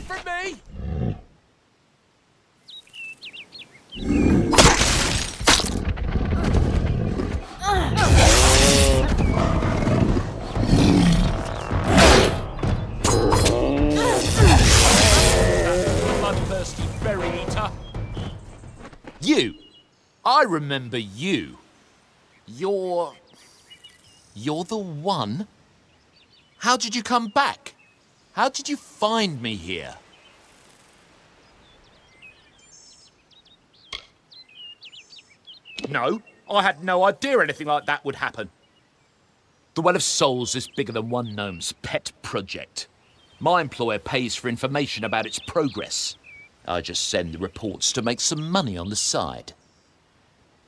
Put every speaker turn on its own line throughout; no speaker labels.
from me! Bloodthirsty berry eater. You! I remember you. You're the one? How did you come back? How did you find me here? No, I had no idea anything like that would happen. The Well of Souls is bigger than one gnome's pet project. My employer pays for information about its progress. I just send the reports to make some money on the side.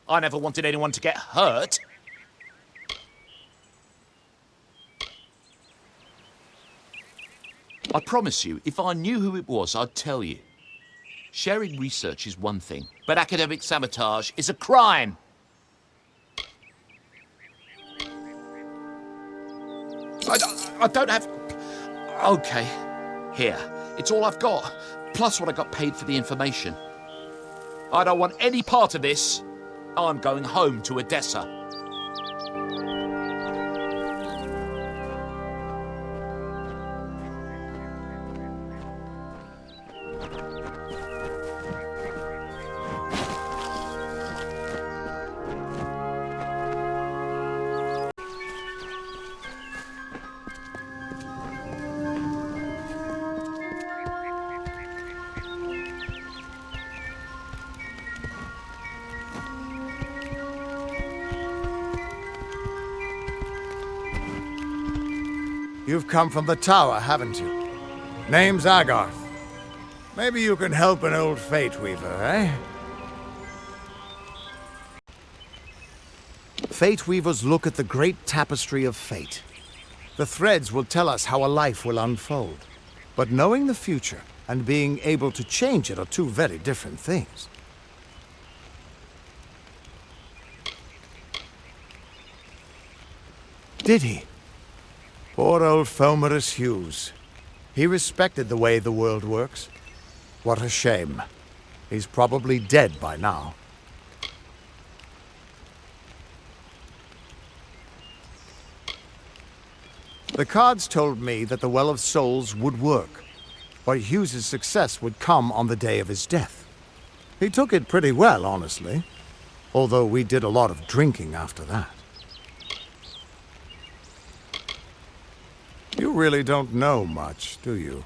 I never wanted anyone to get hurt. I promise you, if I knew who it was, I'd tell you. Sharing research is one thing, but academic sabotage is a crime. I don't have... Okay, here. It's all I've got, plus what I got paid for the information. I don't want any part of this. I'm going home to Odessa.
You've come from the tower, haven't you? Name's Agarth. Maybe you can help an old Fate Weaver, eh? Fate Weavers look at the great tapestry of fate. The threads will tell us how a life will unfold. But knowing the future and being able to change it are two very different things. Did he? Poor old Fomerus Hughes. He respected the way the world works. What a shame. He's probably dead by now. The cards told me that the Well of Souls would work, but Hughes's success would come on the day of his death. He took it pretty well, honestly, although we did a lot of drinking after that. You really don't know much, do you?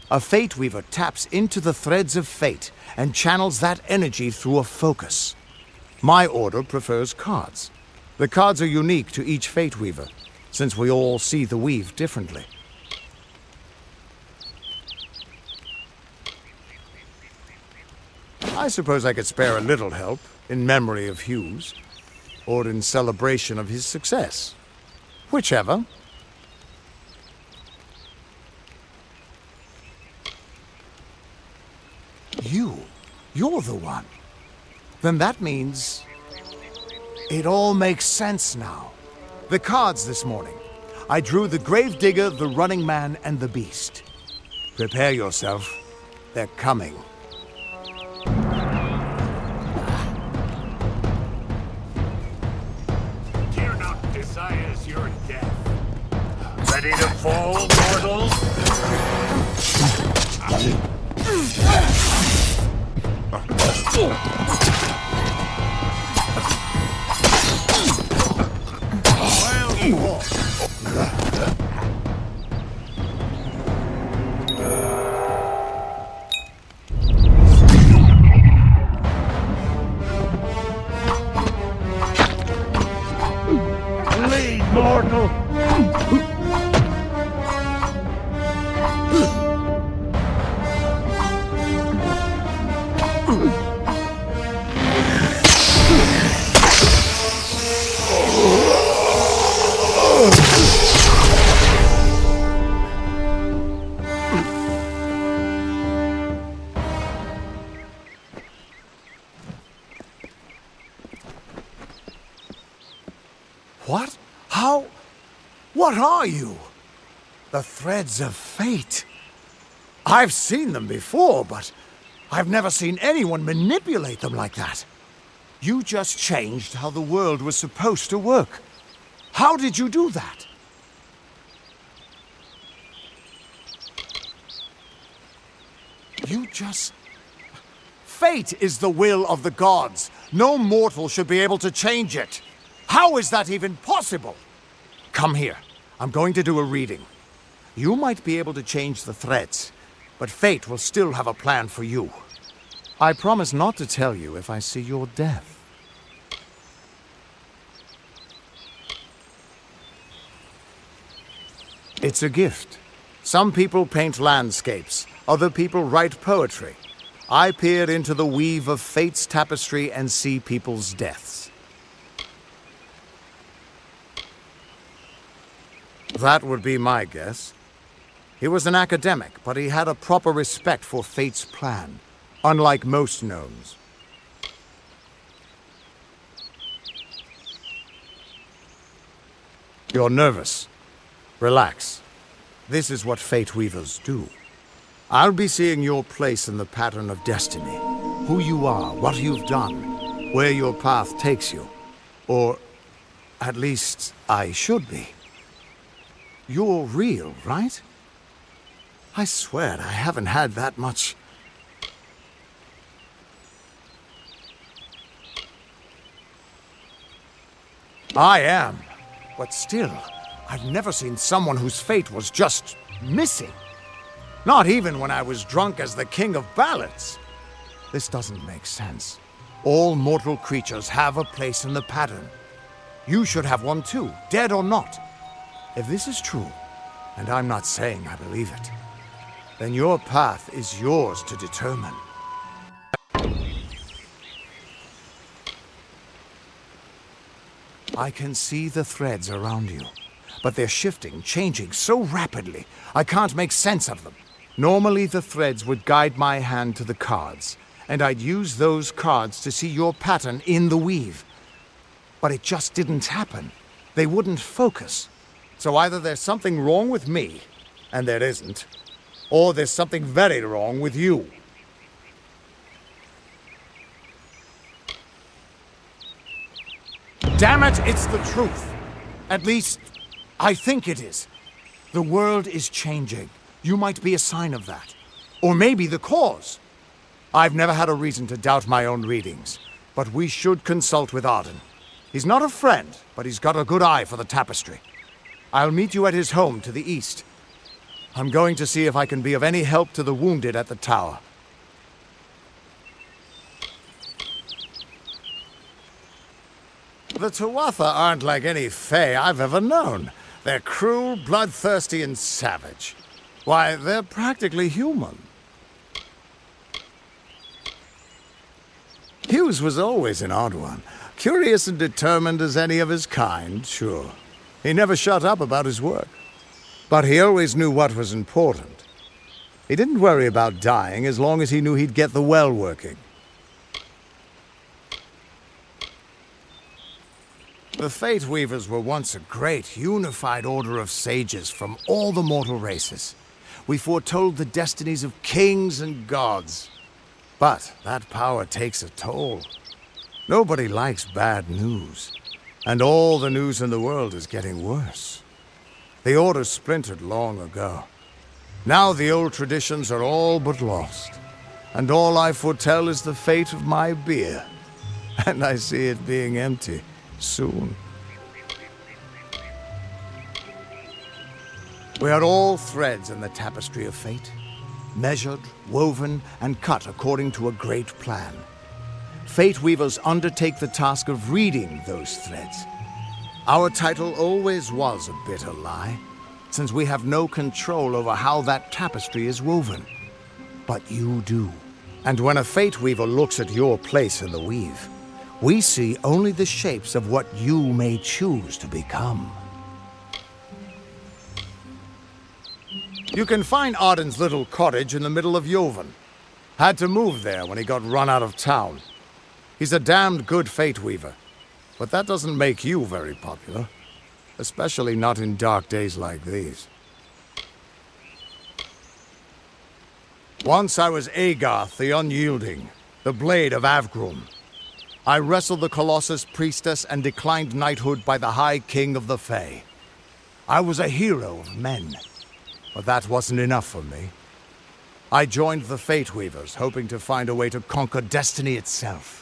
A Fate Weaver taps into the threads of fate and channels that energy through a focus. My order prefers cards. The cards are unique to each Fate Weaver, since we all see the weave differently. I suppose I could spare a little help in memory of Hughes, or in celebration of his success. Whichever. You're the one. Then that means... it all makes sense now. The cards this morning. I drew the Gravedigger, the Running Man, and the Beast. Prepare yourself. They're coming.
Fear not desires your death. Ready to fall, mortals? Lead, mortal!
What? How? What are you? The threads of fate. I've seen them before, but I've never seen anyone manipulate them like that. You just changed how the world was supposed to work. How did you do that? You just... Fate is the will of the gods. No mortal should be able to change it. How is that even possible? Come here. I'm going to do a reading. You might be able to change the threads, but fate will still have a plan for you. I promise not to tell you if I see your death. It's a gift. Some people paint landscapes, other people write poetry. I peer into the weave of fate's tapestry and see people's deaths. That would be my guess. He was an academic, but he had a proper respect for fate's plan, unlike most gnomes. You're nervous. Relax. This is what fate weavers do. I'll be seeing your place in the pattern of destiny. Who you are, what you've done, where your path takes you. Or, at least, I should be. You're real, right? I swear I haven't had that much... I am. But still, I've never seen someone whose fate was just missing. Not even when I was drunk as the king of ballads. This doesn't make sense. All mortal creatures have a place in the pattern. You should have one too, dead or not. If this is true, and I'm not saying I believe it, then your path is yours to determine. I can see the threads around you, but they're shifting, changing so rapidly, I can't make sense of them. Normally the threads would guide my hand to the cards, and I'd use those cards to see your pattern in the weave. But it just didn't happen. They wouldn't focus. So either there's something wrong with me, and there isn't, or there's something very wrong with you. Damn it, it's the truth. At least, I think it is. The world is changing. You might be a sign of that. Or maybe the cause. I've never had a reason to doubt my own readings, but we should consult with Arden. He's not a friend, but he's got a good eye for the tapestry. I'll meet you at his home to the east. I'm going to see if I can be of any help to the wounded at the tower. The Tuatha aren't like any Fae I've ever known. They're cruel, bloodthirsty, and savage. Why, they're practically human. Hughes was always an odd one. Curious and determined as any of his kind, sure. He never shut up about his work. But he always knew what was important. He didn't worry about dying as long as he knew he'd get the well working. The Fate Weavers were once a great, unified order of sages from all the mortal races. We foretold the destinies of kings and gods. But that power takes a toll. Nobody likes bad news. And all the news in the world is getting worse. The Order splintered long ago. Now the old traditions are all but lost. And all I foretell is the fate of my beer. And I see it being empty soon. We are all threads in the tapestry of fate. Measured, woven, and cut according to a great plan. Fate Weavers undertake the task of reading those threads. Our title always was a bitter lie, since we have no control over how that tapestry is woven. But you do. And when a Fate Weaver looks at your place in the weave, we see only the shapes of what you may choose to become. You can find Arden's little cottage in the middle of Jovan. Had to move there when he got run out of town. He's a damned good Fate Weaver, but that doesn't make you very popular. Especially not in dark days like these. Once I was Agarth the Unyielding, the Blade of Avgrum. I wrestled the Colossus priestess and declined knighthood by the High King of the Fae. I was a hero of men, but that wasn't enough for me. I joined the Fate Weavers, hoping to find a way to conquer destiny itself.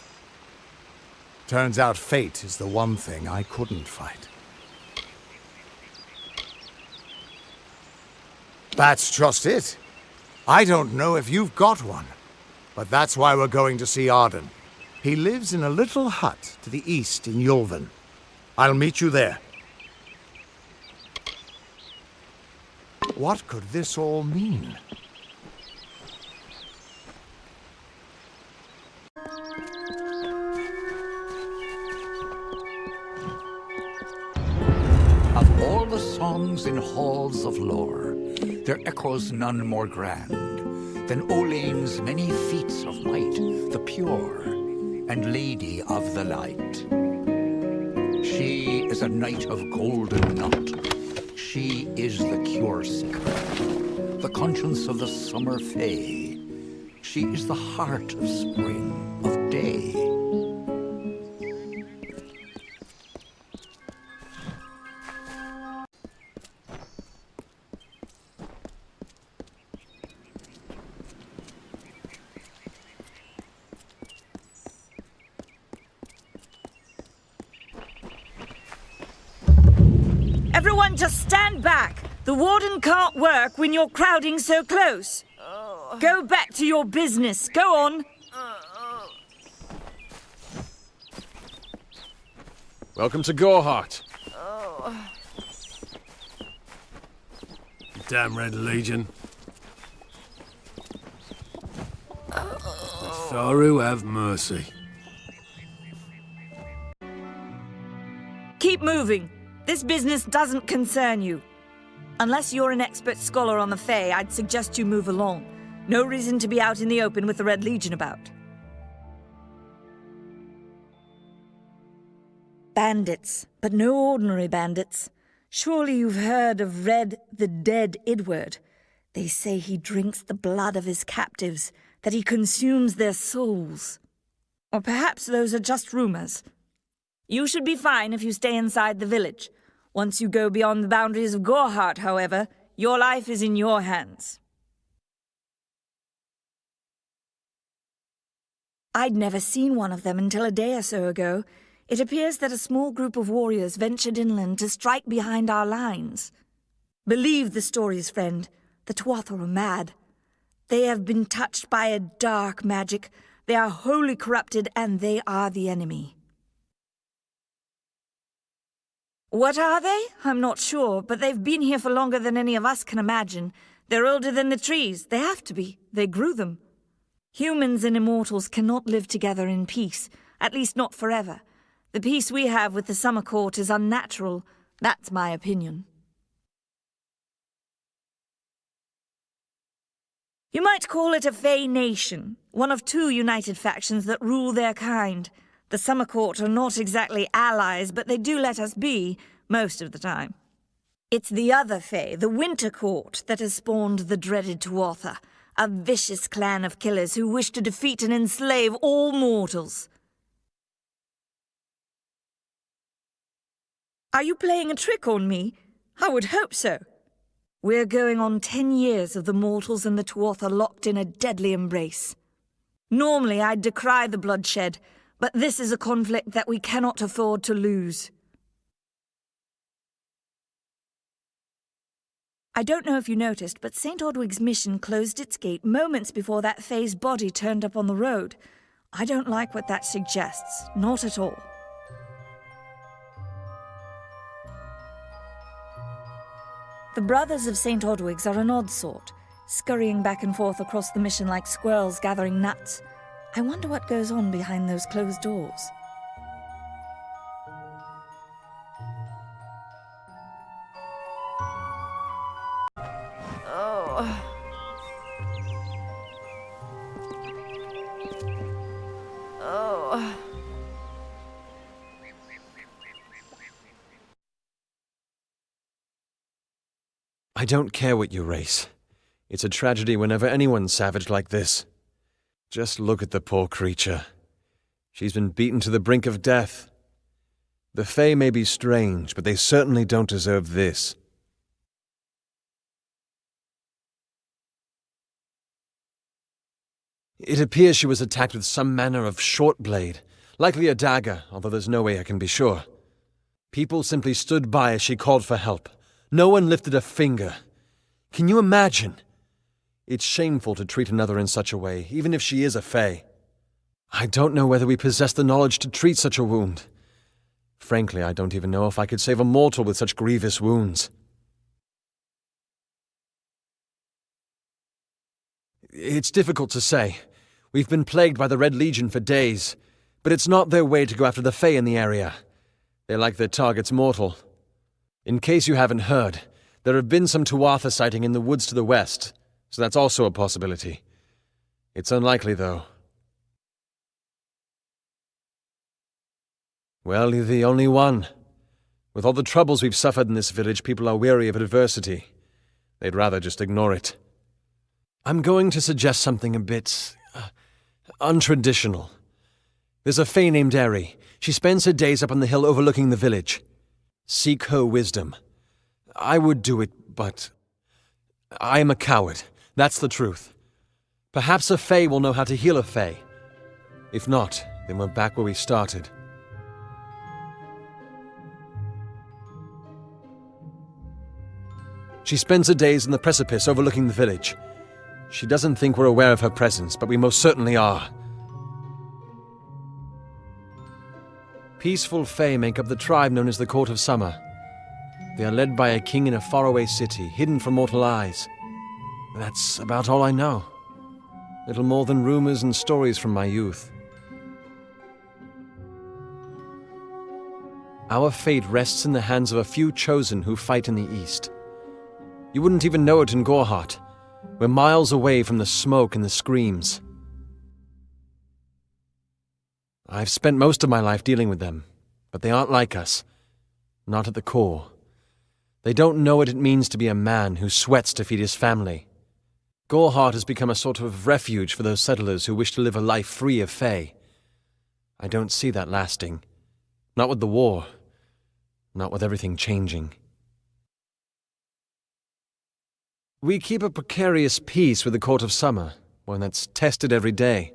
Turns out fate is the one thing I couldn't fight. That's just it. I don't know if you've got one, but that's why we're going to see Arden. He lives in a little hut to the east in Yulven. I'll meet you there. What could this all mean?
Of all the songs in halls of lore, there echoes none more grand than Olain's many feats of might, the pure and lady of the light. She is a knight of golden knot. She is the cure seeker, the conscience of the summer fae. She is the heart of spring, of day.
Everyone just stand back. The warden can't work when you're crowding so close. Go back to your business. Go on.
Welcome to Gorehart.
You damn Red Legion. Thoru have mercy.
Keep moving. This business doesn't concern you. Unless you're an expert scholar on the Fae, I'd suggest you move along. No reason to be out in the open with the Red Legion about. Bandits, but no ordinary bandits. Surely you've heard of Red the Dead Idward. They say he drinks the blood of his captives, that he consumes their souls. Or perhaps those are just rumors. You should be fine if you stay inside the village. Once you go beyond the boundaries of Gorehart, however, your life is in your hands. I'd never seen one of them until a day or so ago. It appears that a small group of warriors ventured inland to strike behind our lines. Believe the stories, friend. The Tuatha are mad. They have been touched by a dark magic. They are wholly corrupted, and they are the enemy. What are they? I'm not sure, but they've been here for longer than any of us can imagine. They're older than the trees. They have to be. They grew them. Humans and immortals cannot live together in peace, at least not forever. The peace we have with the Summer Court is unnatural. That's my opinion. You might call it a Fae nation, one of two united factions that rule their kind. The Summer Court are not exactly allies, but they do let us be, most of the time. It's the other Fae, the Winter Court, that has spawned the dreaded Tuatha, a vicious clan of killers who wish to defeat and enslave all mortals. Are you playing a trick on me? I would hope so. We're going on 10 years of the mortals and the Tuatha locked in a deadly embrace. Normally I'd decry the bloodshed, but this is a conflict that we cannot afford to lose. I don't know if you noticed, but St. Odwig's mission closed its gate moments before that Fae's body turned up on the road. I don't like what that suggests, not at all. The Brothers of St. Odwig's are an odd sort, scurrying back and forth across the mission like squirrels gathering nuts. I wonder what goes on behind those closed doors.
I don't care what you race. It's a tragedy whenever anyone's savage like this. Just look at the poor creature. She's been beaten to the brink of death. The Fae may be strange, but they certainly don't deserve this. It appears she was attacked with some manner of short blade, likely a dagger, although there's no way I can be sure. People simply stood by as she called for help. No one lifted a finger. Can you imagine? It's shameful to treat another in such a way, even if she is a Fae. I don't know whether we possess the knowledge to treat such a wound. Frankly, I don't even know if I could save a mortal with such grievous wounds. It's difficult to say. We've been plagued by the Red Legion for days, but it's not their way to go after the Fae in the area. They like their targets mortal. In case you haven't heard, there have been some Tuatha sighting in the woods to the west, so that's also a possibility. It's unlikely, though. Well, you're the only one. With all the troubles we've suffered in this village, people are weary of adversity. They'd rather just ignore it. I'm going to suggest something a bit untraditional. There's a Fae named Eri. She spends her days up on the hill overlooking the village. Seek her wisdom. I would do it, but I am a coward. That's the truth. Perhaps a Fae will know how to heal a Fae. If not, then we're back where we started. She spends her days on the precipice overlooking the village. She doesn't think we're aware of her presence, but we most certainly are. Peaceful Fae make up the tribe known as the Court of Summer. They are led by a king in a faraway city, hidden from mortal eyes. That's about all I know. Little more than rumors and stories from my youth. Our fate rests in the hands of a few chosen who fight in the east. You wouldn't even know it in Gorhart. We're miles away from the smoke and the screams. I've spent most of my life dealing with them, but they aren't like us. Not at the core. They don't know what it means to be a man who sweats to feed his family. Gorhart has become a sort of refuge for those settlers who wish to live a life free of Fae. I don't see that lasting. Not with the war. Not with everything changing. We keep a precarious peace with the Court of Summer, one that's tested every day.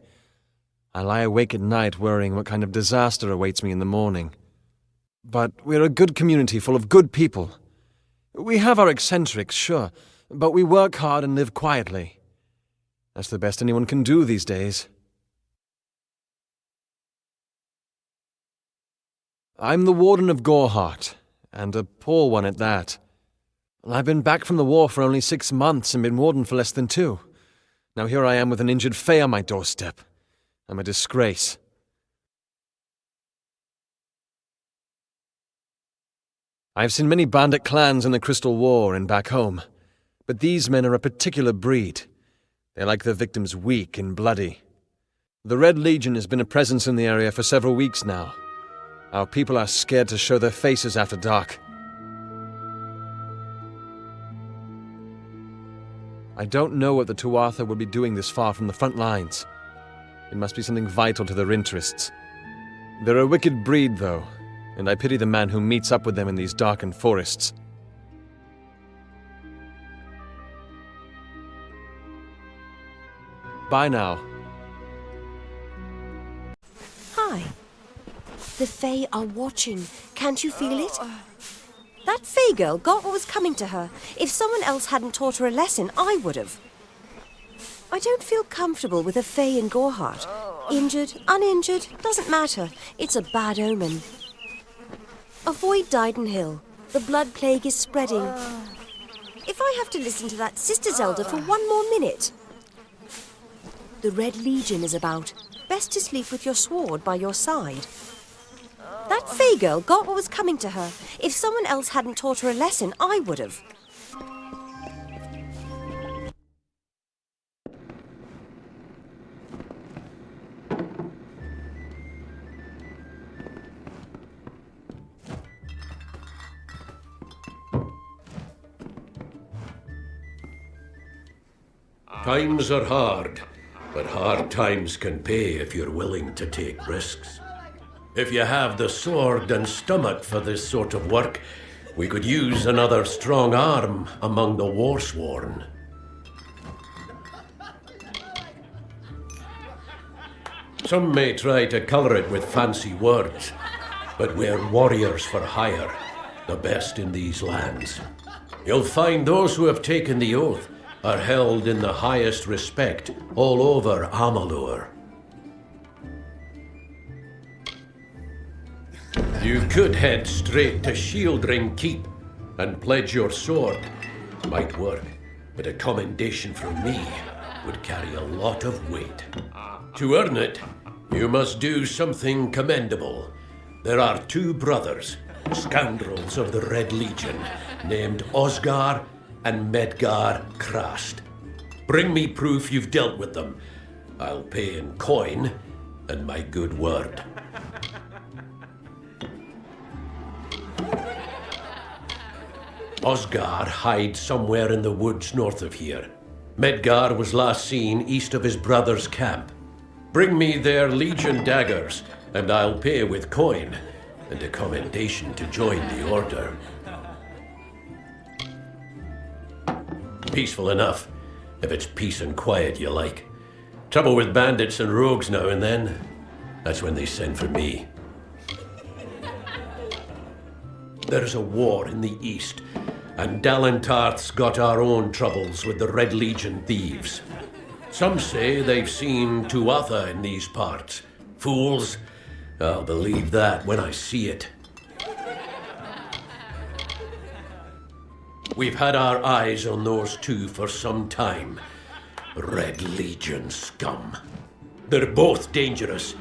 I lie awake at night worrying what kind of disaster awaits me in the morning. But we're a good community full of good people. We have our eccentrics, sure, but we work hard and live quietly. That's the best anyone can do these days. I'm the Warden of Gorhart, and a poor one at that. I've been back from the war for only 6 months and been Warden for less than 2. Now here I am with an injured Fae on my doorstep. I'm a disgrace. I've seen many bandit clans in the Crystal War and back home, but these men are a particular breed. They like their victims weak and bloody. The Red Legion has been a presence in the area for several weeks now. Our people are scared to show their faces after dark. I don't know what the Tuatha would be doing this far from the front lines. It must be something vital to their interests. They're a wicked breed, though, and I pity the man who meets up with them in these darkened forests. Bye now.
Hi. The Fae are watching. Can't you feel it? That Fae girl got what was coming to her. If someone else hadn't taught her a lesson, I would have. I don't feel comfortable with a Fae in Gorhart. Injured, uninjured, doesn't matter. It's a bad omen. Avoid Dyden Hill. The blood plague is spreading. If I have to listen to that Sister's Elder for 1 more minute. The Red Legion is about. Best to sleep with your sword by your side. That Fae girl got what was coming to her. If someone else hadn't taught her a lesson, I would have.
Times are hard, but hard times can pay if you're willing to take risks. If you have the sword and stomach for this sort of work, we could use another strong arm among the warsworn. Some may try to colour it with fancy words, but we're warriors for hire, the best in these lands. You'll find those who have taken the oath are held in the highest respect all over Amalur. You could head straight to Shieldring Keep and pledge your sword. Might work, but a commendation from me would carry a lot of weight. To earn it, you must do something commendable. There are two brothers, scoundrels of the Red Legion, named Osgar and Medgar Krast. Bring me proof you've dealt with them. I'll pay in coin and my good word. Osgar hides somewhere in the woods north of here. Medgar was last seen east of his brother's camp. Bring me their Legion daggers, and I'll pay with coin, and a commendation to join the order. Peaceful enough, if it's peace and quiet you like. Trouble with bandits and rogues now and then, that's when they send for me. There's a war in the east, and Dalentarth's got our own troubles with the Red Legion thieves. Some say they've seen Tuatha in these parts. Fools, I'll believe that when I see it. We've had our eyes on those two for some time. Red Legion scum. They're both dangerous,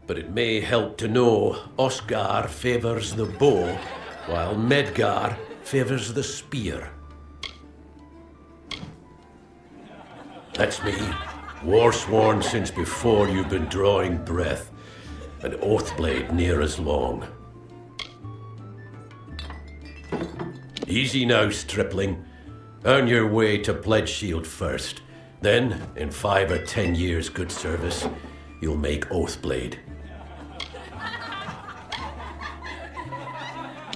but it may help to know Osgar favors the bow, while Medgar favors the spear. That's me, warsworn since before you've been drawing breath, an oathblade near as long. Easy now, stripling. Earn your way to Pledge Shield first. Then, in 5 or 10 years' good service, you'll make Oathblade.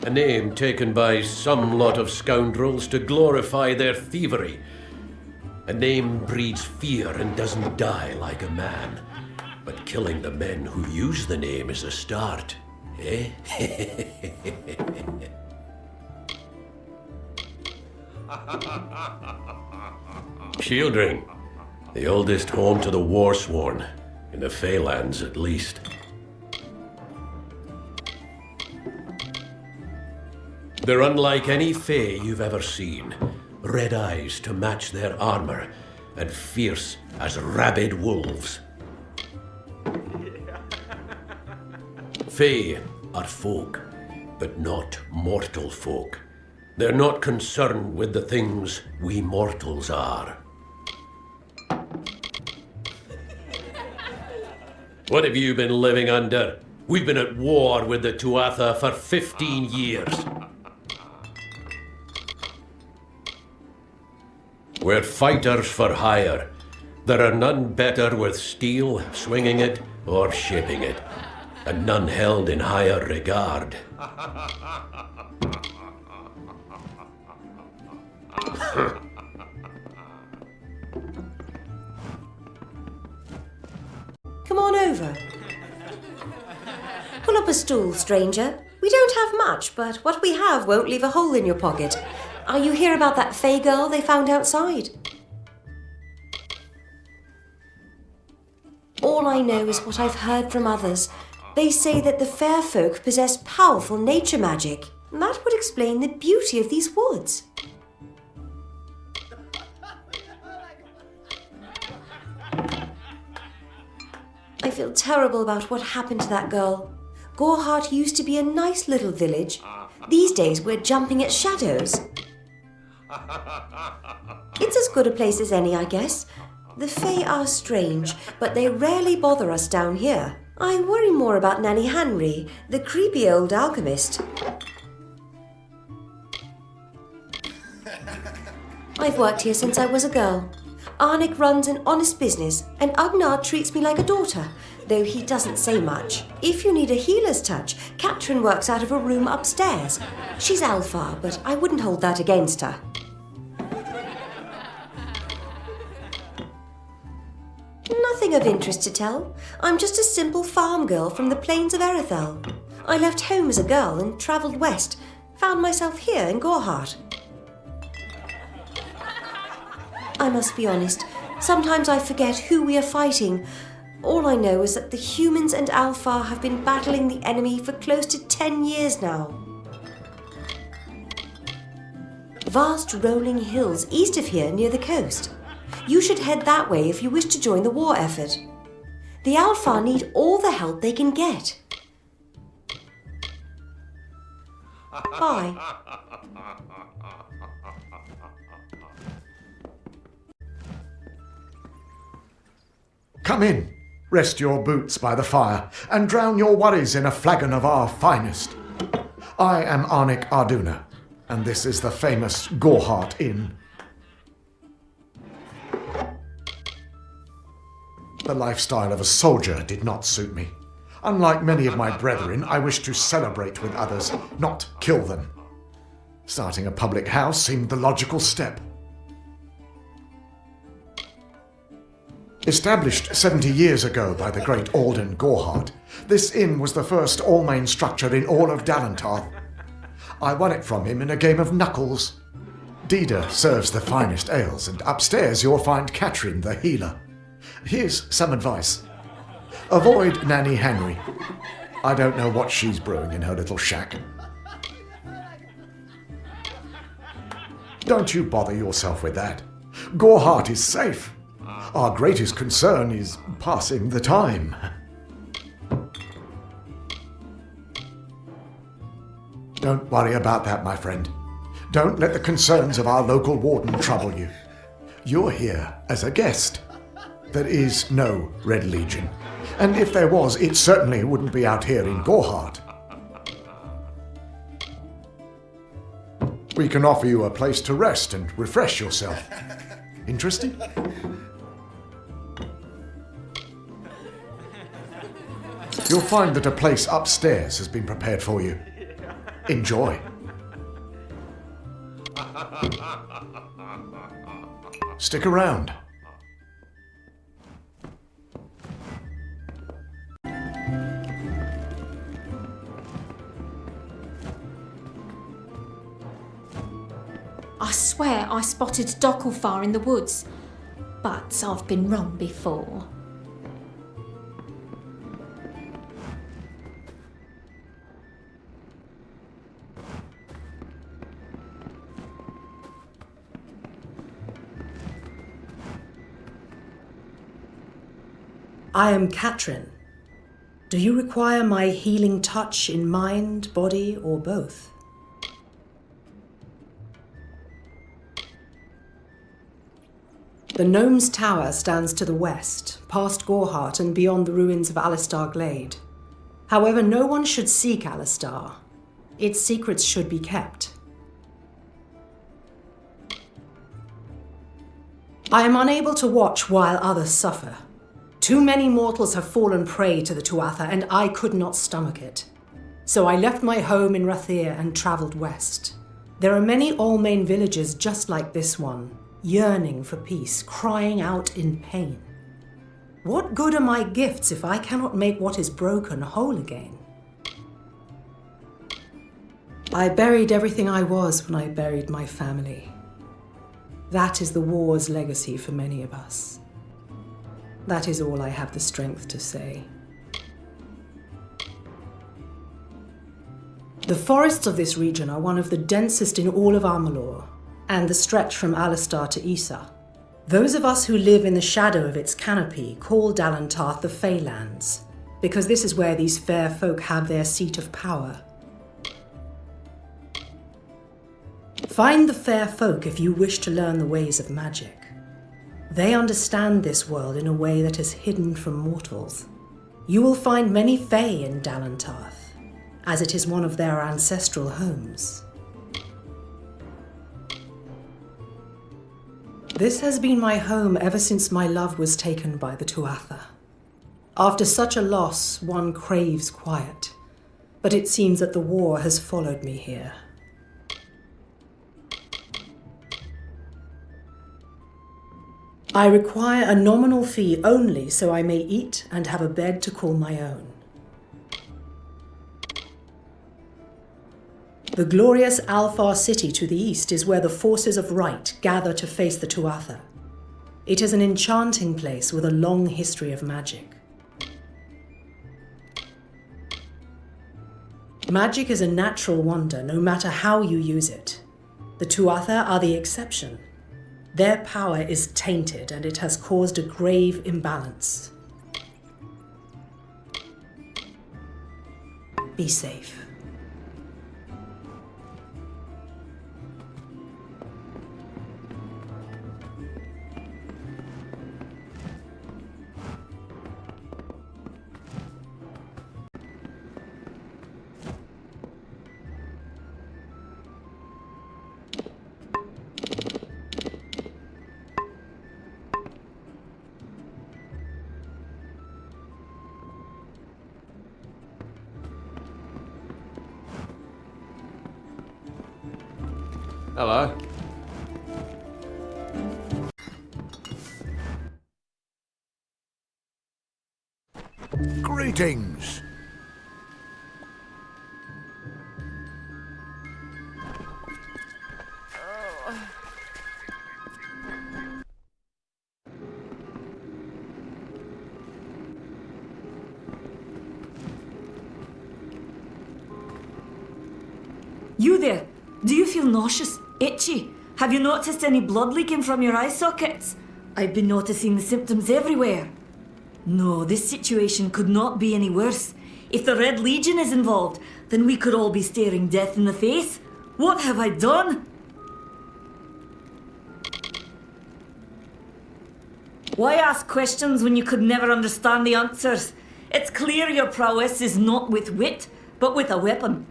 A name taken by some lot of scoundrels to glorify their thievery. A name breeds fear and doesn't die like a man. But killing the men who use the name is a start, eh? Shieldring, the oldest home to the Warsworn, in the Feylands at least. They're unlike any Fey you've ever seen. Red eyes to match their armor, and fierce as rabid wolves. Fey are folk, but not mortal folk. They're not concerned with the things we mortals are. What have you been living under? We've been at war with the Tuatha for 15 years. We're fighters for hire. There are none better with steel, swinging it, or shaping it, and none held in higher regard.
Come on over. Pull up a stool, stranger. We don't have much, but what we have won't leave a hole in your pocket. Are you here about that Fey girl they found outside? All I know is what I've heard from others. They say that the fair folk possess powerful nature magic. And that would explain the beauty of these woods. I feel terrible about what happened to that girl. Gorehart used to be a nice little village. These days we're jumping at shadows. It's as good a place as any, I guess. The Fae are strange, but they rarely bother us down here. I worry more about Nanny Henry, the creepy old alchemist. I've worked here since I was a girl. Arnik runs an honest business, and Agnar treats me like a daughter, though he doesn't say much. If you need a healer's touch, Katrin works out of a room upstairs. She's Alpha, but I wouldn't hold that against her. Nothing of interest to tell. I'm just a simple farm girl from the plains of Erethel. I left home as a girl and travelled west. Found myself here in Gorhart. I must be honest, sometimes I forget who we are fighting. All I know is that the humans and Alpha have been battling the enemy for close to 10 years now. Vast rolling hills east of here near the coast. You should head that way if you wish to join the war effort. The Alpha need all the help they can get. Bye.
Come in, rest your boots by the fire, and drown your worries in a flagon of our finest. I am Arnik Arduna, and this is the famous Gorhart Inn. The lifestyle of a soldier did not suit me. Unlike many of my brethren, I wished to celebrate with others, not kill them. Starting a public house seemed the logical step. Established 70 years ago by the great Alden Gorhart, this inn was the first all-main structure in all of Dalentarth. I won it from him in a game of knuckles. Dida serves the finest ales, and upstairs you'll find Katrin, the healer. Here's some advice. Avoid Nanny Henry. I don't know what she's brewing in her little shack. Don't you bother yourself with that. Gorhart is safe. Our greatest concern is passing the time. Don't worry about that, my friend. Don't let the concerns of our local warden trouble you. You're here as a guest. There is no Red Legion. And if there was, it certainly wouldn't be out here in Gorhart. We can offer you a place to rest and refresh yourself. Interested? You'll find that a place upstairs has been prepared for you. Enjoy. Stick around.
I swear I spotted Docklefar in the woods, but I've been wrong before.
I am Katrin. Do you require my healing touch in mind, body, or both? The Gnome's Tower stands to the west, past Gorhart and beyond the ruins of Alistar Glade. However, no one should seek Alistar. Its secrets should be kept. I am unable to watch while others suffer. Too many mortals have fallen prey to the Tuatha, and I could not stomach it. So I left my home in Rathir and travelled west. There are many All-Main villages just like this one, yearning for peace, crying out in pain. What good are my gifts if I cannot make what is broken whole again? I buried everything I was when I buried my family. That is the war's legacy for many of us. That is all I have the strength to say. The forests of this region are one of the densest in all of Amalur, and the stretch from Alistar to Issa. Those of us who live in the shadow of its canopy call Dalentarth the Feylands, because this is where these fair folk have their seat of power. Find the fair folk if you wish to learn the ways of magic. They understand this world in a way that is hidden from mortals. You will find many Fey in Dalentarth, as it is one of their ancestral homes. This has been my home ever since my love was taken by the Tuatha. After such a loss, one craves quiet. But it seems that the war has followed me here. I require a nominal fee only so I may eat and have a bed to call my own. The glorious Alfar city to the east is where the forces of right gather to face the Tuatha. It is an enchanting place with a long history of magic. Magic is a natural wonder, no matter how you use it. The Tuatha are the exception. Their power is tainted, and it has caused a grave imbalance. Be safe.
Hello.
Greetings.
You there? Do you feel nauseous? Itchy? Have you noticed any blood leaking from your eye sockets? I've been noticing the symptoms everywhere. No, this situation could not be any worse. If the Red Legion is involved, then we could all be staring death in the face. What have I done? Why ask questions when you could never understand the answers? It's clear your prowess is not with wit, but with a weapon.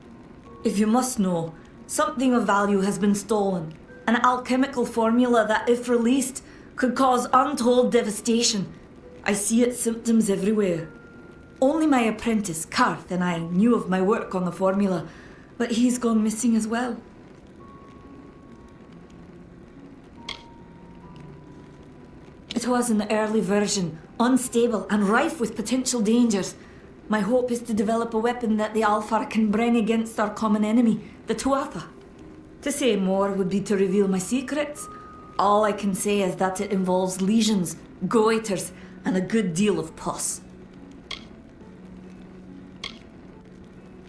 If you must know, something of value has been stolen. An alchemical formula that, if released, could cause untold devastation. I see its symptoms everywhere. Only my apprentice, Karth, and I knew of my work on the formula, but he's gone missing as well. It was an early version, unstable and rife with potential dangers. My hope is to develop a weapon that the Alfar can bring against our common enemy, the Tuatha. To say more would be to reveal my secrets. All I can say is that it involves lesions, goiters, and a good deal of pus.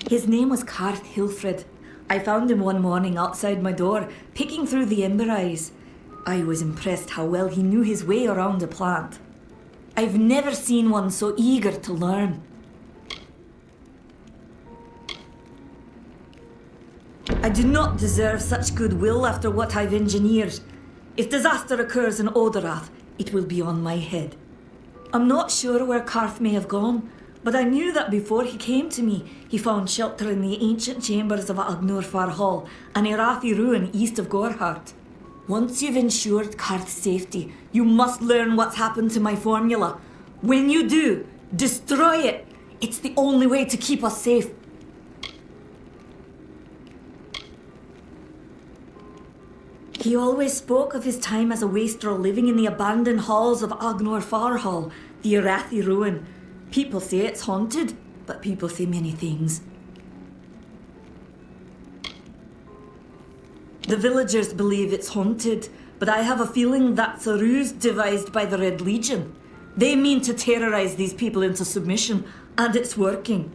His name was Karth Hilfred. I found him one morning outside my door, picking through the ember eyes. I was impressed how well he knew his way around a plant. I've never seen one so eager to learn. I do not deserve such goodwill after what I've engineered. If disaster occurs in Odorath, it will be on my head. I'm not sure where Karth may have gone, but I knew that before he came to me, he found shelter in the ancient chambers of Agnor Hall, an Irathi ruin east of Gorhart. Once you've ensured Karth's safety, you must learn what's happened to my formula. When you do, destroy it. It's the only way to keep us safe. He always spoke of his time as a wastrel living in the abandoned halls of Agnor Hall, the Irathi ruin. People say it's haunted, but people say many things. The villagers believe it's haunted, but I have a feeling that's a ruse devised by the Red Legion. They mean to terrorize these people into submission, and it's working.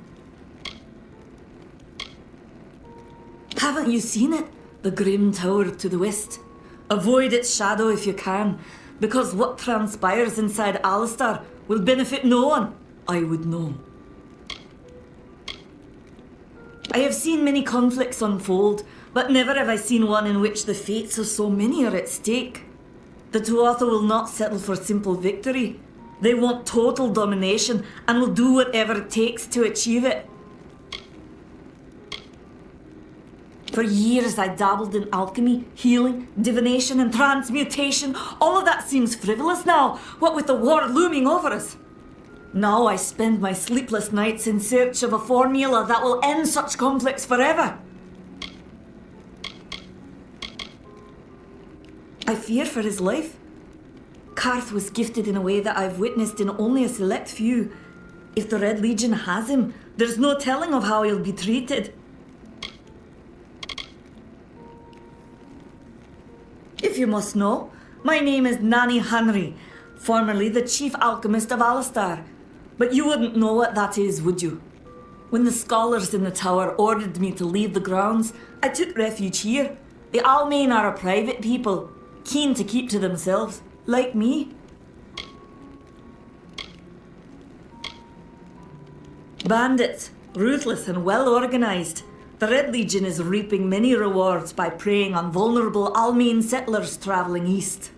Haven't you seen it? The grim tower to the west. Avoid its shadow if you can, because what transpires inside Alistar will benefit no one. I would know. I have seen many conflicts unfold, but never have I seen one in which the fates of so many are at stake. The Tuatha will not settle for simple victory. They want total domination and will do whatever it takes to achieve it. For years I dabbled in alchemy, healing, divination and transmutation. All of that seems frivolous now, what with the war looming over us. Now I spend my sleepless nights in search of a formula that will end such conflicts forever. I fear for his life. Karth was gifted in a way that I've witnessed in only a select few. If the Red Legion has him, there's no telling of how he'll be treated. If you must know, my name is Nani Henry, formerly the chief alchemist of Alistar. But you wouldn't know what that is, would you? When the scholars in the tower ordered me to leave the grounds, I took refuge here. The Almain are a private people, keen to keep to themselves, like me. Bandits, ruthless and well organized. The Red Legion is reaping many rewards by preying on vulnerable Almain settlers traveling east.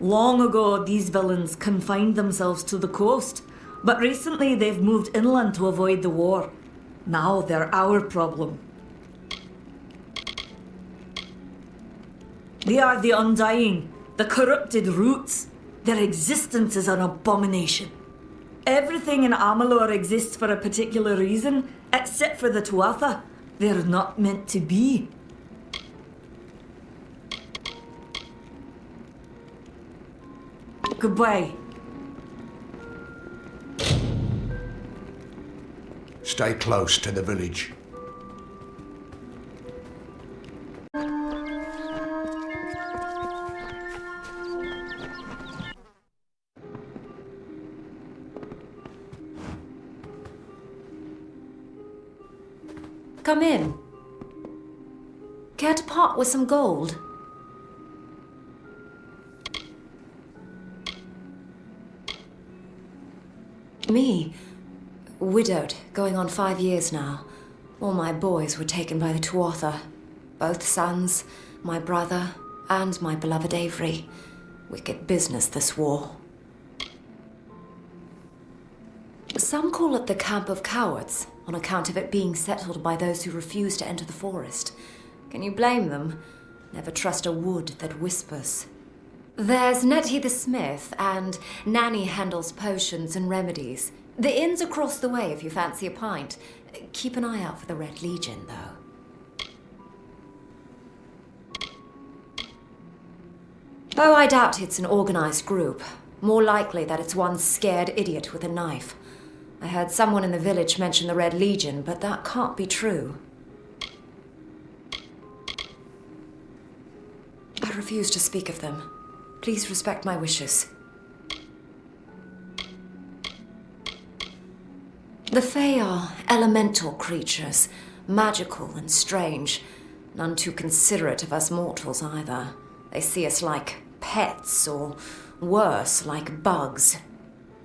Long ago, these villains confined themselves to the coast, but recently they've moved inland to avoid the war. Now they're our problem. They are the Undying, the corrupted roots. Their existence is an abomination. Everything in Amalur exists for a particular reason, except for the Tuatha. They're not meant to be. Goodbye.
Stay close to the village.
Come in. Care to part with some gold? Me? Widowed, going on 5 years now. All my boys were taken by the Tuatha. Both sons, my brother, and my beloved Avery. Wicked business, this war. Some call it the Camp of Cowards, on account of it being settled by those who refuse to enter the forest. Can you blame them? Never trust a wood that whispers. There's Nettie the smith, and Nanny handles potions and remedies. The inn's across the way if you fancy a pint. Keep an eye out for the Red Legion, though. Oh, I doubt it's an organized group. More likely that it's one scared idiot with a knife. I heard someone in the village mention the Red Legion, but that can't be true. I refuse to speak of them. Please respect my wishes. The Fae are elemental creatures, magical and strange. None too considerate of us mortals either. They see us like pets, or worse, like bugs.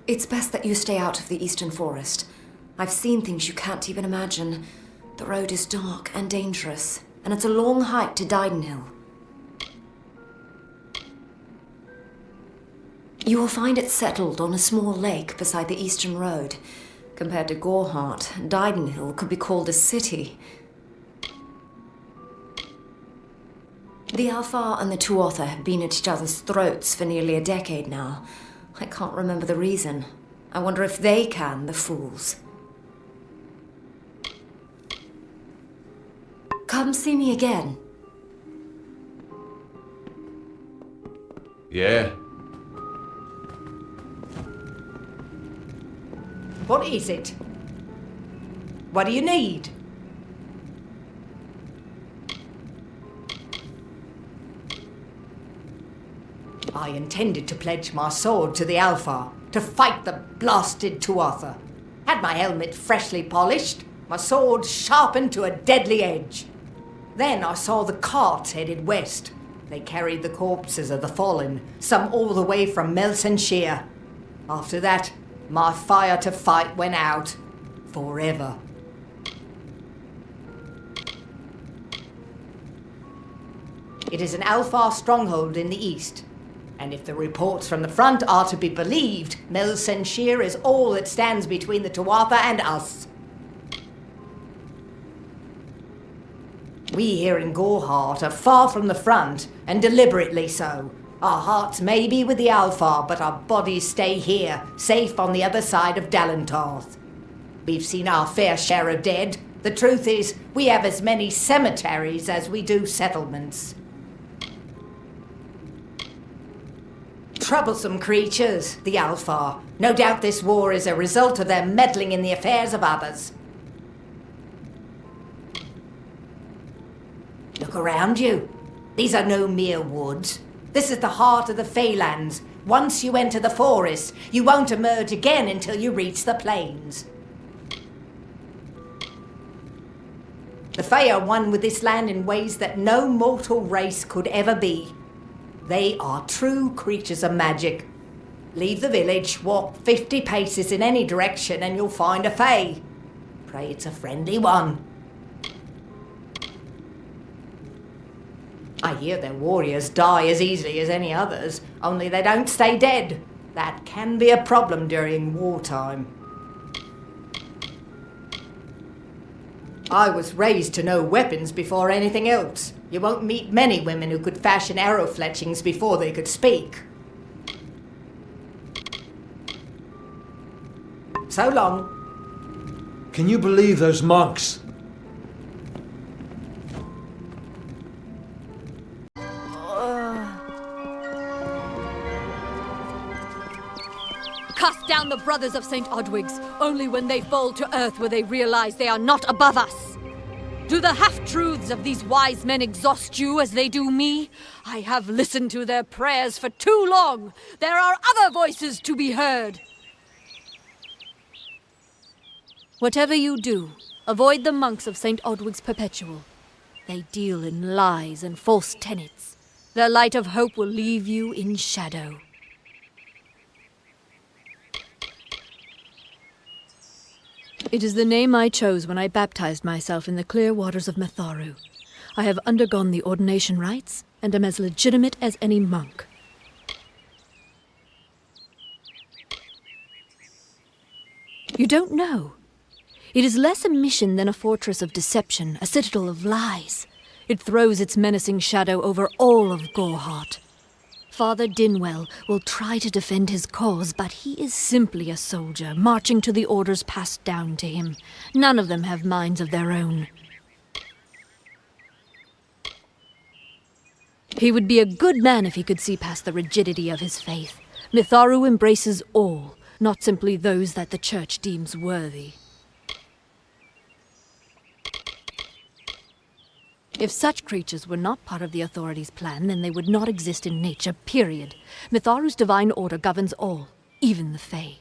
It's best that you stay out of the eastern forest. I've seen things you can't even imagine. The road is dark and dangerous, and it's a long hike to Didenhill. You will find it settled on a small lake beside the eastern road. Compared to Gorhart, Didenhill could be called a city. The Alfar and the Tuatha have been at each other's throats for nearly a decade now. I can't remember the reason. I wonder if they can, the fools. Come see me again.
Yeah.
What is it? What do you need? I intended to pledge my sword to the Alfar, to fight the blasted Tuatha. Had my helmet freshly polished, my sword sharpened to a deadly edge. Then I saw the carts headed west. They carried the corpses of the fallen, some all the way from Melsenshire. After that, my fire to fight went out. Forever. It is an Alfar stronghold in the east. And if the reports from the front are to be believed, Melsenshire is all that stands between the Tuatha and us. We here in Gorehart are far from the front, and deliberately so. Our hearts may be with the Alpha, but our bodies stay here, safe on the other side of Dalentarth. We've seen our fair share of dead. The truth is, we have as many cemeteries as we do settlements. Troublesome creatures, the Alpha. No doubt this war is a result of their meddling in the affairs of others. Look around you. These are no mere woods. This is the heart of the Feylands. Once you enter the forest, you won't emerge again until you reach the plains. The Fey are one with this land in ways that no mortal race could ever be. They are true creatures of magic. Leave the village, walk 50 paces in any direction, and you'll find a Fey. Pray it's a friendly one. I hear their warriors die as easily as any others, only they don't stay dead. That can be a problem during wartime. I was raised to know weapons before anything else. You won't meet many women who could fashion arrow fletchings before they could speak. So long.
Can you believe those monks?
Cast down the brothers of St. Odwig's. Only when they fall to earth will they realize they are not above us. Do the half-truths of these wise men exhaust you as they do me? I have listened to their prayers for too long. There are other voices to be heard. Whatever you do, avoid the monks of St. Odwig's Perpetual. They deal in lies and false tenets. Their light of hope will leave you in shadow. It is the name I chose when I baptized myself in the clear waters of Metharu. I have undergone the ordination rites and am as legitimate as any monk. You don't know. It is less a mission than a fortress of deception, a citadel of lies. It throws its menacing shadow over all of Gorehart. Father Dinwell will try to defend his cause, but he is simply a soldier, marching to the orders passed down to him. None of them have minds of their own. He would be a good man if he could see past the rigidity of his faith. Metharu embraces all, not simply those that the Church deems worthy. If such creatures were not part of the authorities' plan, then they would not exist in nature, period. Metharu's divine order governs all, even the Fae.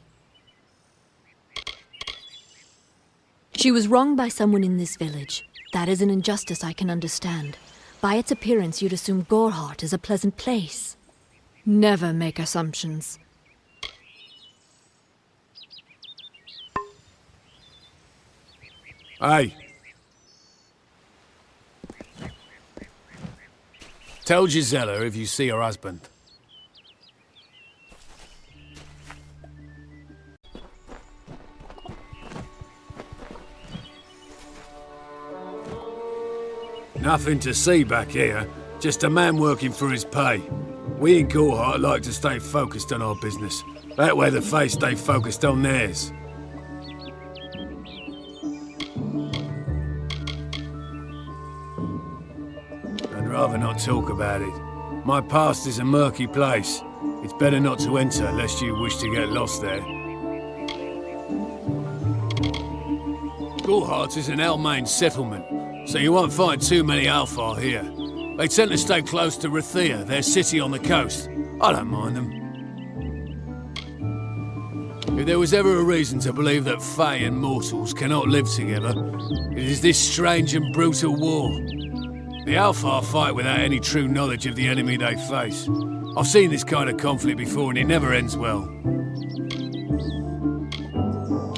She was wronged by someone in this village. That is an injustice I can understand. By its appearance, you'd assume Gorehart is a pleasant place. Never make assumptions.
Hey. Tell Gisela if you see her husband. Nothing to see back here. Just a man working for his pay. We in Gorehart like to stay focused on our business. That way the Fae stay focused on theirs. I'd rather not talk about it. My past is a murky place. It's better not to enter lest you wish to get lost there. Gorehart is an Almain settlement, so you won't find too many Alfar here. They tend to stay close to Rathia, their city on the coast. I don't mind them. If there was ever a reason to believe that Fae and mortals cannot live together, it is this strange and brutal war. The Alfar fight without any true knowledge of the enemy they face. I've seen this kind of conflict before and it never ends well.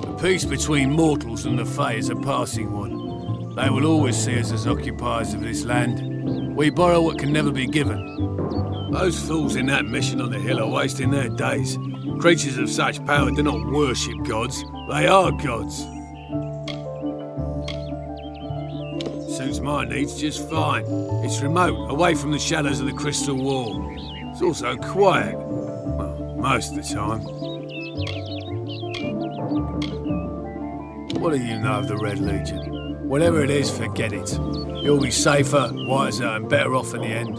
The peace between mortals and the Fae is a passing one. They will always see us as occupiers of this land. We borrow what can never be given. Those fools in that mission on the hill are wasting their days. Creatures of such power do not worship gods. They are gods. Suits my needs just fine. It's remote, away from the shadows of the Crystal Wall. It's also quiet. Well, most of the time. What do you know of the Red Legion? Whatever it is, forget it. You'll be safer, wiser, and better off in the end.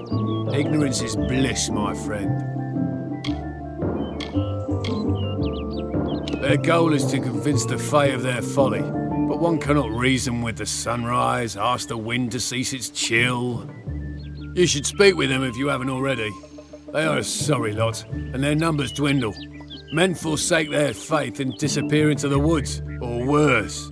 Ignorance is bliss, my friend. Their goal is to convince the Fae of their folly, but one cannot reason with the sunrise, ask the wind to cease its chill. You should speak with them if you haven't already. They are a sorry lot, and their numbers dwindle. Men forsake their faith and disappear into the woods, or worse.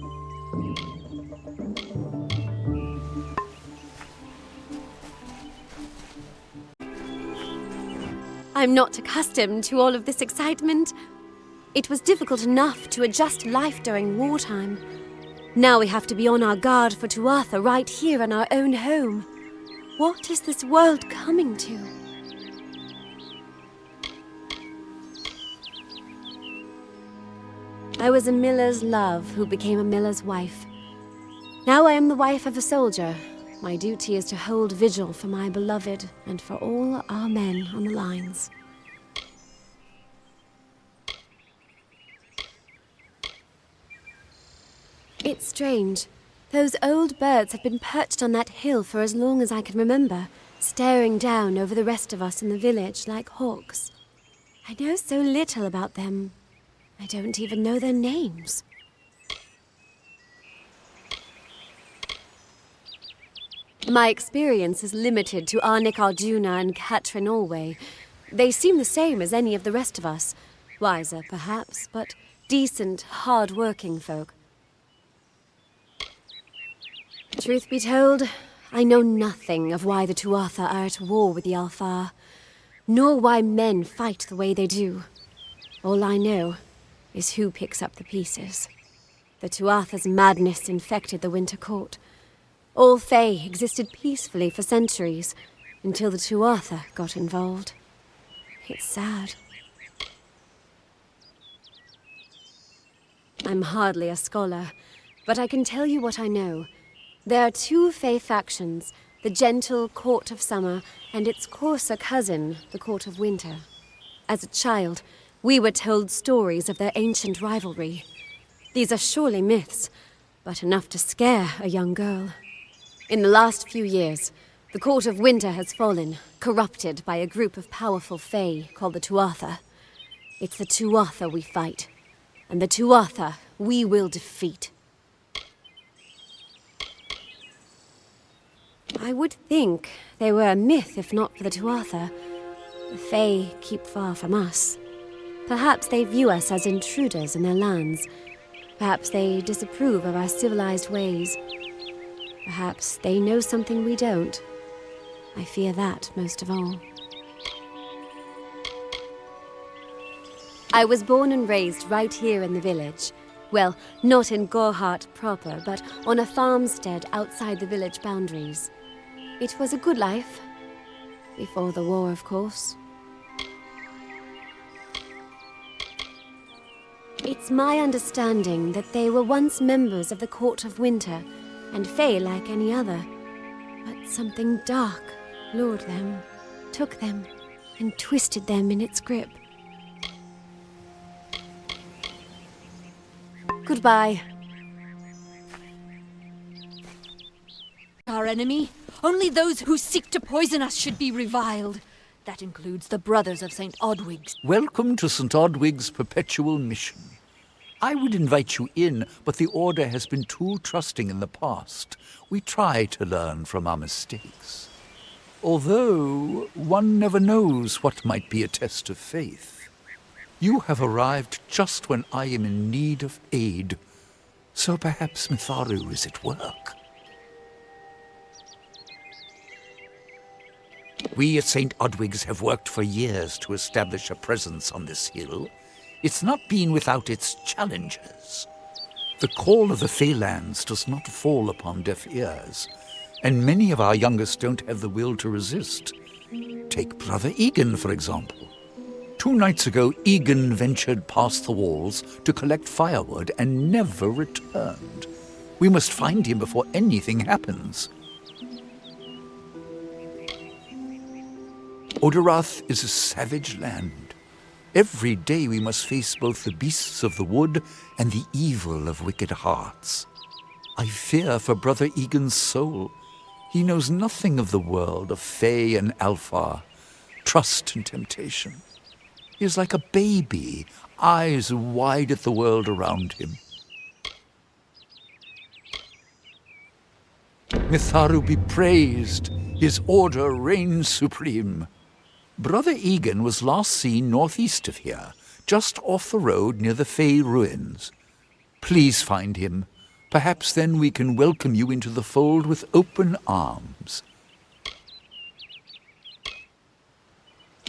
I'm not accustomed to all of this excitement. It was difficult enough to adjust life during wartime. Now we have to be on our guard for Tuatha right here in our own home. What is this world coming to? I was a miller's love who became a miller's wife. Now I am the wife of a soldier. My duty is to hold vigil for my beloved and for all our men on the lines. It's strange. Those old birds have been perched on that hill for as long as I can remember, staring down over the rest of us in the village like hawks. I know so little about them. I don't even know their names. My experience is limited to Arnik Arjuna and Katrin Allway. They seem the same as any of the rest of us. Wiser, perhaps, but decent, hard-working folk. Truth be told, I know nothing of why the Tuatha are at war with the Alfar, nor why men fight the way they do. All I know is who picks up the pieces. The Tuatha's madness infected the Winter Court. All Fae existed peacefully for centuries, until the Tuatha got involved. It's sad. I'm hardly a scholar, but I can tell you what I know. There are two Fae factions, the gentle Court of Summer and its coarser cousin, the Court of Winter. As a child, we were told stories of their ancient rivalry. These are surely myths, but enough to scare a young girl. In the last few years, the Court of Winter has fallen, corrupted by a group of powerful Fae called the Tuatha. It's the Tuatha we fight, and the Tuatha we will defeat. I would think they were a myth if not for the Tuatha. The Fae keep far from us. Perhaps they view us as intruders in their lands. Perhaps they disapprove of our civilized ways. Perhaps they know something we don't. I fear that most of all. I was born and raised right here in the village. Well, not in Gorhart proper, but on a farmstead outside the village boundaries. It was a good life. Before the war, of course. It's my understanding that they were once members of the Court of Winter, and Fae like any other. But something dark lured them, took them, and twisted them in its grip. Goodbye.
Our enemy? Only those who seek to poison us should be reviled. That includes the brothers of St. Odwig's.
Welcome to St. Odwig's perpetual mission. I would invite you in, but the Order has been too trusting in the past. We try to learn from our mistakes. Although, one never knows what might be a test of faith. You have arrived just when I am in need of aid, so perhaps Mitharu is at work. We at St. Odwig's have worked for years to establish a presence on this hill. It's not been without its challenges. The call of the Feylands does not fall upon deaf ears, and many of our youngest don't have the will to resist. Take Brother Egan, for example. 2 nights ago, Egan ventured past the walls to collect firewood and never returned. We must find him before anything happens. Odorath is a savage land. Every day we must face both the beasts of the wood and the evil of wicked hearts. I fear for Brother Egan's soul. He knows nothing of the world of Fae and Alpha, trust and temptation. He is like a baby, eyes wide at the world around him. Mitharu be praised, his order reigns supreme. Brother Egan was last seen northeast of here, just off the road near the Fae ruins. Please find him. Perhaps then we can welcome you into the fold with open arms.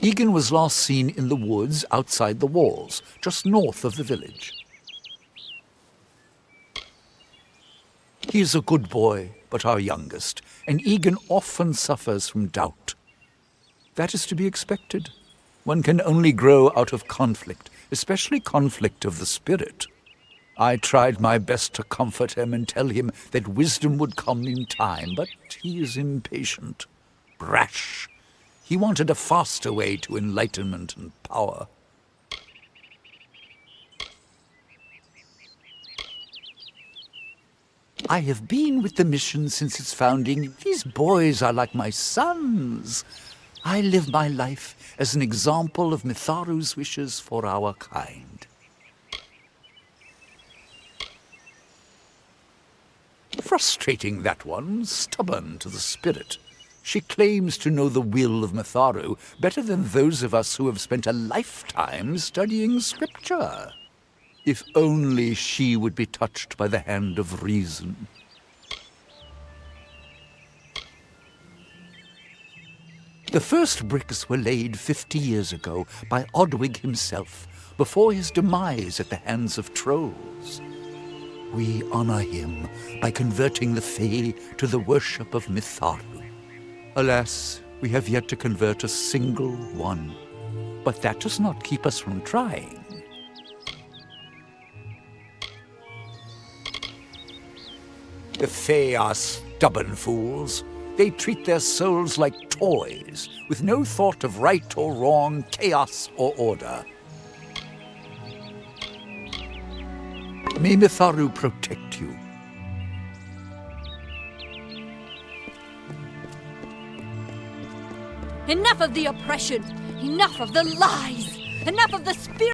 Egan was last seen in the woods outside the walls, just north of the village. He is a good boy, but our youngest, and Egan often suffers from doubt. That is to be expected. One can only grow out of conflict, especially conflict of the spirit. I tried my best to comfort him and tell him that wisdom would come in time, but he is impatient, brash. He wanted a faster way to enlightenment and power. I have been with the mission since its founding. These boys are like my sons. I live my life as an example of Mitharu's wishes for our kind. Frustrating, that one, stubborn to the spirit. She claims to know the will of Mitharu better than those of us who have spent a lifetime studying scripture. If only she would be touched by the hand of reason. The first bricks were laid 50 years ago by Odwig himself, before his demise at the hands of trolls. We honor him by converting the Fae to the worship of Mitharu. Alas, we have yet to convert a single one. But that does not keep us from trying. The Fae are stubborn fools. They treat their souls like toys, with no thought of right or wrong, chaos or order. May Mitharu protect you.
Enough of the oppression! Enough of the lies! Enough of the spirit!